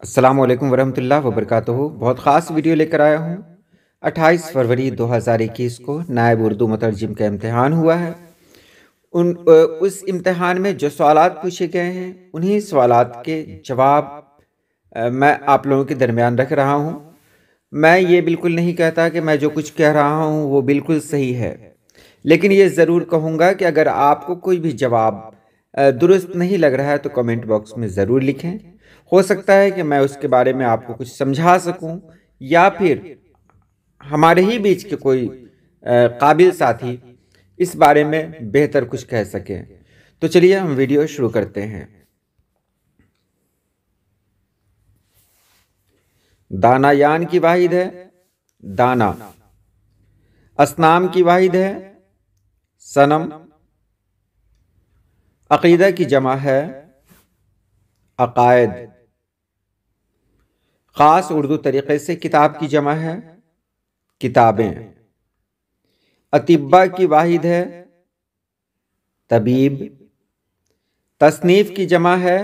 अस्सलाम वालेकुम वरहमतुल्लाह वबरकातुहू। बहुत ख़ास वीडियो लेकर आया हूँ। 28 फरवरी 2021 को नायब उर्दू मुतरजिम का इम्तिहान हुआ है। उस इम्तिहान में जो सवालात पूछे गए हैं उन्हीं सवालात के जवाब मैं आप लोगों के दरमियान रख रहा हूँ। मैं ये बिल्कुल नहीं कहता कि मैं जो कुछ कह रहा हूँ वो बिल्कुल सही है, लेकिन ये ज़रूर कहूँगा कि अगर आपको कोई भी जवाब दुरुस्त नहीं लग रहा है तो कमेंट बॉक्स में ज़रूर लिखें। हो सकता है कि मैं उसके बारे में आपको कुछ समझा सकूं, या फिर हमारे ही बीच के कोई काबिल साथी इस बारे में बेहतर कुछ कह सकें। तो चलिए हम वीडियो शुरू करते हैं। दानायान की वाहिद है दाना। असनाम की वाहिद है सनम। अकीदा की जमा है अकायद। ख़ास उर्दू तरीक़े से किताब की जमा है किताबें। अतिब्बा की वाहिद है तबीब। तसनीफ़ की जमा है,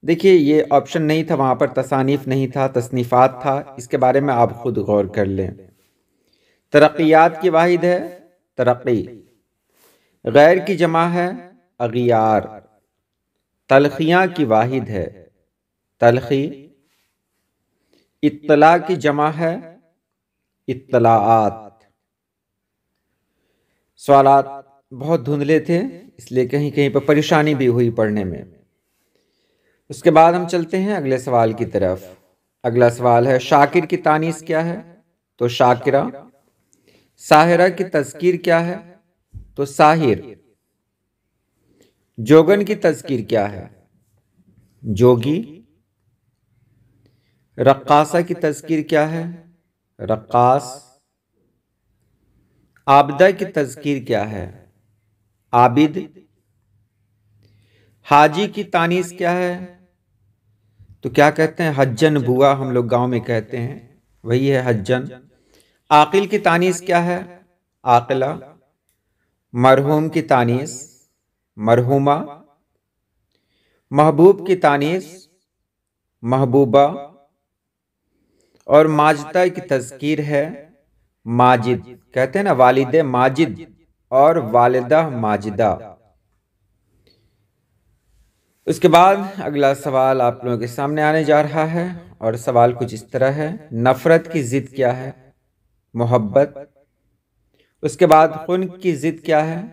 देखिए ये ऑप्शन नहीं था, वहाँ पर तसानीफ़ नहीं था, तसनीफ़ात था। इसके बारे में आप खुद गौर कर लें। तरक्यात की वाहिद है तरक्की। गैर की जमा है अगियार। तलखियाँ की वाहिद है तलखी। इत्तला की जमा है इत्तलाआत। सवालात बहुत धुंधले थे, इसलिए कहीं कहीं पर परेशानी भी हुई पढ़ने में। उसके बाद हम चलते हैं अगले सवाल की तरफ। अगला सवाल है शाकिर की तानीस क्या है? तो शाकिरा। साहिरा की तज़कीर क्या है? तो साहिर। जोगन की तज़कीर क्या है? जोगी। रक्कासा की तज़कीर क्या है? रक्कास। आबदा की तज़कीर क्या है? आबिद। हाजी की तानीस क्या है? तो क्या कहते हैं? हज्जन बुआ, हम लोग गांव में कहते हैं, वही है हज्जन। आकिल की तानीस क्या है? आकिला। मरहूम की तानीस मरहूमा। महबूब की तानीस महबूबा। और माजिदा की तज़कीर है माजिद। कहते हैं ना वालिद माजिद और वालिदा माजिदा। उसके बाद अगला सवाल आप लोगों के सामने आने जा रहा है, और सवाल कुछ इस तरह है। नफ़रत की ज़िद क्या है? मोहब्बत। उसके बाद खून की ज़िद क्या है?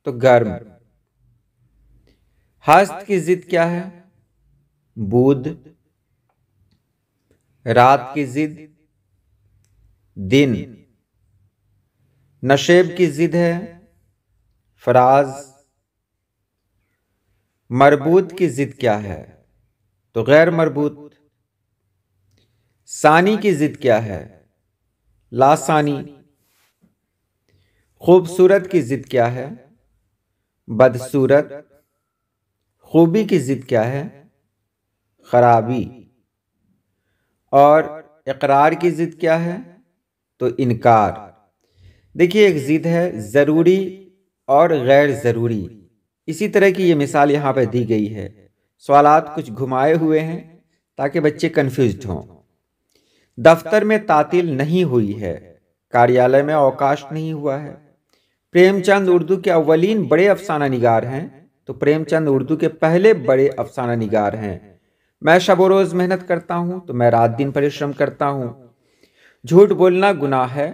तो गर्म। हस्त की ज़िद क्या है? बूद। रात की ज़िद दिन। नशेब की ज़िद है फराज। मरबूत की ज़िद क्या है? तो गैर मरबूत। सानी की ज़िद क्या है? लासानी। खूबसूरत की ज़िद क्या है? बदसूरत। खूबी की ज़िद क्या है? खराबी। और इकरार की ज़िद क्या है? तो इनकार। देखिए एक ज़िद है ज़रूरी और गैर ज़रूरी। इसी तरह की ये मिसाल यहाँ पर दी गई है। सवालात कुछ घुमाए हुए हैं ताकि बच्चे कन्फ्यूज्ड हों। दफ्तर में तातील नहीं हुई है, कार्यालय में अवकाश नहीं हुआ है। प्रेमचंद उर्दू के अव्वलीन बड़े अफसाना निगार हैं, तो प्रेमचंद उर्दू के पहले बड़े अफसाना निगार हैं। मैं शब रोज़ मेहनत करता हूँ, तो मैं रात दिन परिश्रम करता हूँ। झूठ बोलना गुनाह है,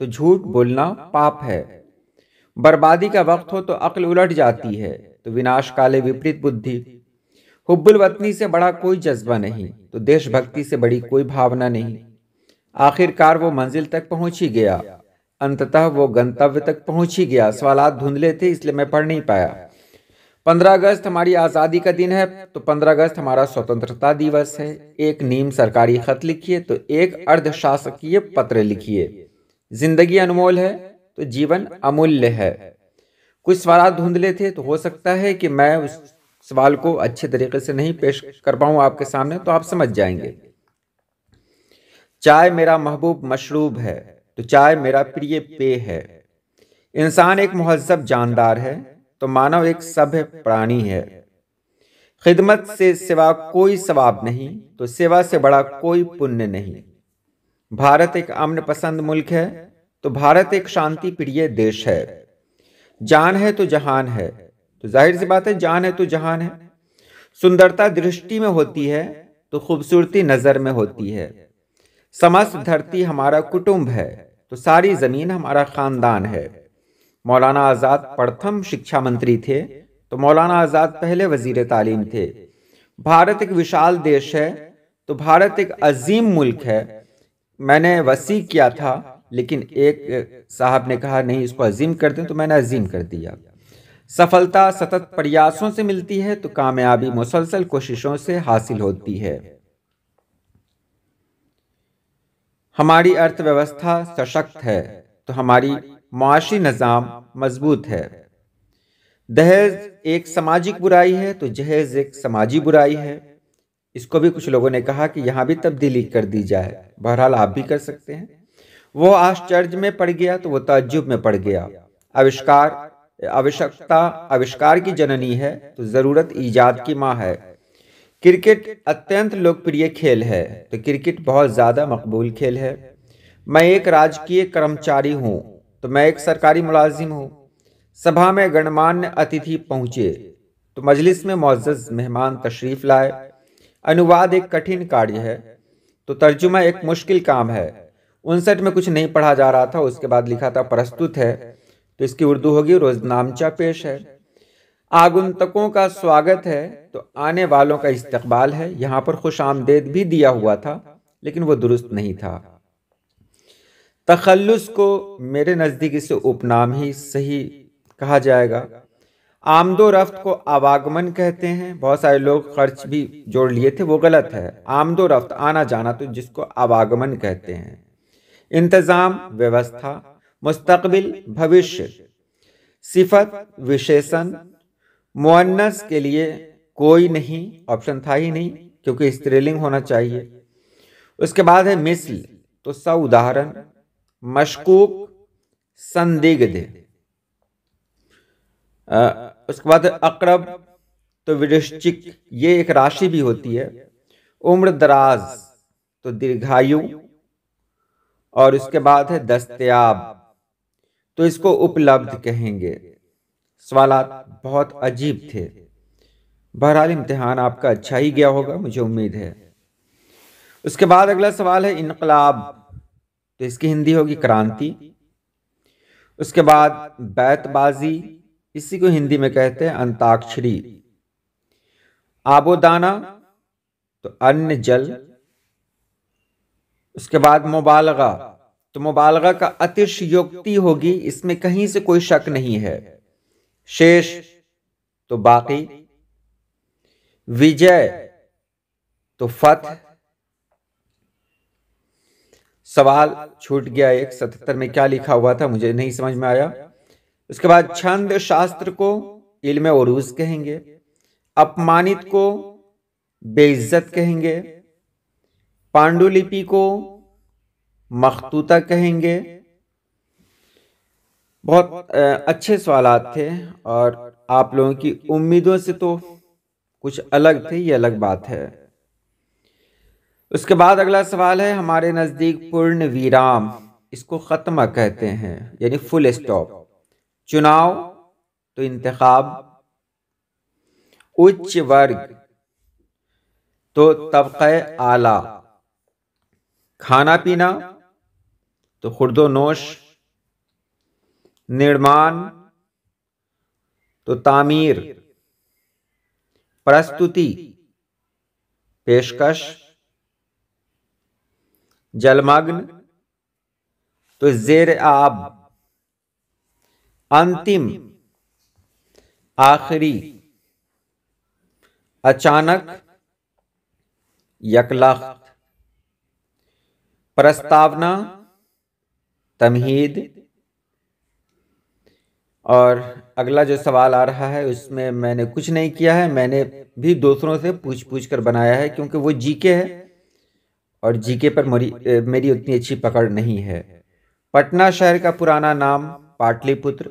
तो झूठ बोलना पाप है। बर्बादी का वक्त हो तो अक्ल उलट जाती है, तो विनाश काले विपरीत बुद्धि। हुब्बुल वतनी से बड़ा कोई जज्बा नहीं, तो देशभक्ति से बड़ी कोई भावना नहीं। आखिरकार वो मंजिल तक पहुंच ही गया, अंततः वो गंतव्य तक पहुंच ही गया। सवालात धुंधले थे इसलिए मैं पढ़ नहीं पाया। 15 अगस्त हमारी आज़ादी का दिन है, तो 15 अगस्त हमारा स्वतंत्रता दिवस है। एक नीम सरकारी खत लिखिए, तो एक अर्धशासकीय पत्र लिखिए। जिंदगी अनमोल है, तो जीवन अमूल्य है। कुछ सवाल धुंधले थे, तो हो सकता है कि मैं उस सवाल को अच्छे तरीके से नहीं पेश कर पाऊँ आपके सामने, तो आप समझ जाएंगे। चाय मेरा महबूब मशरूब है, तो चाय मेरा प्रिय पेय है। इंसान एक मुहज़्ज़ब जानदार है, तो मानव एक सभ्य प्राणी है। खिदमत से सिवा कोई सवाब नहीं, तो सेवा से बड़ा कोई पुण्य नहीं। भारत एक अमन पसंद मुल्क है, तो भारत एक शांति प्रिय देश है। जान है तो जहान है, तो जाहिर सी बात है जान है तो जहान है। सुंदरता दृष्टि में होती है, तो खूबसूरती नजर में होती है। समस्त धरती हमारा कुटुंब है, तो सारी जमीन हमारा खानदान है। मौलाना आज़ाद प्रथम शिक्षा मंत्री थे, तो मौलाना आज़ाद पहले वजीर तालीम थे। भारत एक विशाल देश है, तो भारत एक अजीम मुल्क है। मैंने वसी किया था, लेकिन एक साहब ने कहा नहीं इसको अजीम कर दें, तो मैंने अजीम कर दिया। सफलता सतत प्रयासों से मिलती है, तो कामयाबी मुसलसल कोशिशों से हासिल होती है। हमारी अर्थव्यवस्था सशक्त है, तो हमारी मुआशी निज़ाम मजबूत है। दहेज एक सामाजिक बुराई है, तो जहेज एक समाजी बुराई है। इसको भी कुछ लोगों ने कहा कि यहाँ भी तब्दीली कर दी जाए। बहरहाल आप भी कर सकते हैं। वो आश्चर्य में पड़ गया, तो वो ताज्जुब में पड़ गया। आवश्यकता आविष्कार की जननी है, तो जरूरत ईजाद की माँ है। क्रिकेट अत्यंत लोकप्रिय खेल है, तो क्रिकेट बहुत ज्यादा मकबूल खेल है। मैं एक राजकीय कर्मचारी हूँ, तो मैं एक सरकारी मुलाजिम हूँ। सभा में गणमान्य अतिथि पहुंचे, तो मजलिस में मुअज़्ज़ज़ मेहमान तशरीफ लाए। अनुवाद एक कठिन कार्य है, तो तर्जुमा एक मुश्किल काम है। 59 में कुछ नहीं पढ़ा जा रहा था, उसके बाद लिखा था प्रस्तुत है, तो इसकी उर्दू होगी रोजनामचा पेश है। आगुंतकों का स्वागत है, तो आने वालों का इस्तकबाल है। यहाँ पर खुश आमदेद भी दिया हुआ था, लेकिन वो दुरुस्त नहीं था। तखल्लुस को मेरे नज़दीक इसे उपनाम ही सही कहा जाएगा। आमदो रफ्त को आवागमन कहते हैं। बहुत सारे लोग खर्च भी जोड़ लिए थे, वो गलत है। आमदो रफ्त आना जाना, तो जिसको आवागमन कहते हैं। इंतजाम व्यवस्था, मुस्तकबिल भविष्य, सिफत विशेषण, मुअन्नस के लिए कोई नहीं, ऑप्शन था ही नहीं क्योंकि स्त्रीलिंग होना चाहिए। उसके बाद है मिस्ल, तो सा उदाहरण। मशकूक संदिग्ध। उसके बाद अकरब, तो वृश्चिक, ये एक राशि भी होती है। उम्र दराज, तो दीर्घायु। और उसके बाद है दस्तयाब, तो इसको उपलब्ध कहेंगे। सवालात बहुत अजीब थे। बहरहाल इम्तिहान आपका अच्छा ही गया होगा, मुझे उम्मीद है। उसके बाद अगला सवाल है इनकलाब, तो इसकी हिंदी होगी क्रांति। उसके बाद बैतबाजी, इसी को हिंदी में कहते हैं अंताक्षरी। आबोदाना, तो अन्न जल। उसके बाद मुबालगा, तो मुबालगा का अतिशयोक्ति होगी, इसमें कहीं से कोई शक नहीं है। शेष, तो बाकी। विजय, तो फतह। सवाल छूट गया एक, 77 में क्या लिखा हुआ था मुझे नहीं समझ में आया। उसके बाद छंद शास्त्र को इल्म उरूज कहेंगे। अपमानित को बेइज्जत कहेंगे। पांडुलिपि को मखतूता कहेंगे। बहुत अच्छे सवालात थे, और आप लोगों की उम्मीदों से तो कुछ अलग थे, ये अलग बात है। उसके बाद अगला सवाल है हमारे नजदीक पूर्ण विराम, इसको खत्मा कहते हैं, यानी फुल स्टॉप। चुनाव, तो इंतखाब। उच्च वर्ग, तो तबक़े आला। खाना पीना, तो खुर्दोनोश। निर्माण, तो तामीर। प्रस्तुति, पेशकश। जलमग्न, तो जेर आब। अंतिम, आखिरी। अचानक, यकलख्त। प्रस्तावना, तमहीद। और अगला जो सवाल आ रहा है उसमें मैंने कुछ नहीं किया है, मैंने भी दूसरों से पूछ पूछ कर बनाया है, क्योंकि वो जीके है और जीके पर मेरी उतनी अच्छी पकड़ नहीं है। पटना शहर का पुराना नाम पाटलिपुत्र।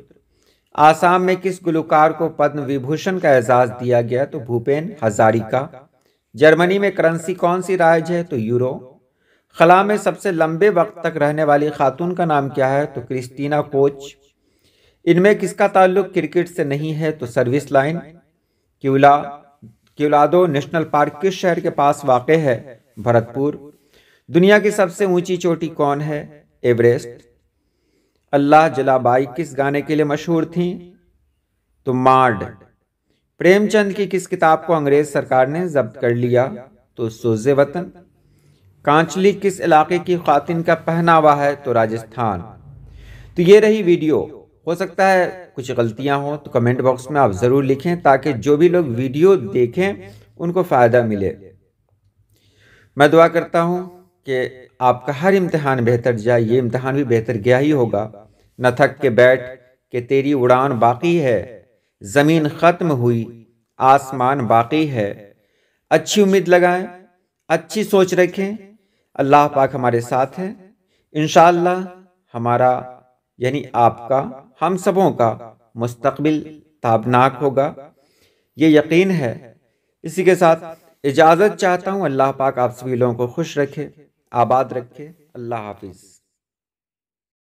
आसाम में किस गुलकार को पद्म विभूषण का एजाज दिया गया? तो भूपेन हजारिका। जर्मनी में करेंसी कौन सी राइज है? तो यूरो। खला में सबसे लंबे वक्त तक रहने वाली खातून का नाम क्या है? तो क्रिस्टीना कोच। इनमें किसका ताल्लुक क्रिकेट से नहीं है? तो सर्विस लाइन। क्यूला क्यूलादो नेशनल पार्क किस शहर के पास वाक़ है? भरतपुर। दुनिया की सबसे ऊंची चोटी कौन है? एवरेस्ट। अल्लाह जलाबाई किस गाने के लिए मशहूर थीं? तो मार्ड। प्रेमचंद की किस किताब को अंग्रेज सरकार ने जब्त कर लिया? तो सोज़े वतन। कांचली किस इलाके की खातिन का पहनावा है? तो राजस्थान। तो ये रही वीडियो। हो सकता है कुछ गलतियां हो तो कमेंट बॉक्स में आप ज़रूर लिखें, ताकि जो भी लोग वीडियो देखें उनको फ़ायदा मिले। मैं दुआ करता हूं कि आपका हर इम्तिहान बेहतर जाए। ये इम्तिहान भी बेहतर गया ही होगा। न थक के बैठ के तेरी उड़ान बाकी है, ज़मीन ख़त्म हुई आसमान बाकी है। अच्छी उम्मीद लगाएं, अच्छी सोच रखें। अल्लाह पाक हमारे साथ है। इंशाअल्लाह हमारा यानी आपका, हम सबों का मुस्तकबिल ताबनाक होगा, ये यकीन है। इसी के साथ इजाज़त चाहता हूँ। अल्लाह पाक आप सभी लोगों को खुश रखे, आबाद रखे। अल्लाह हाफिज़।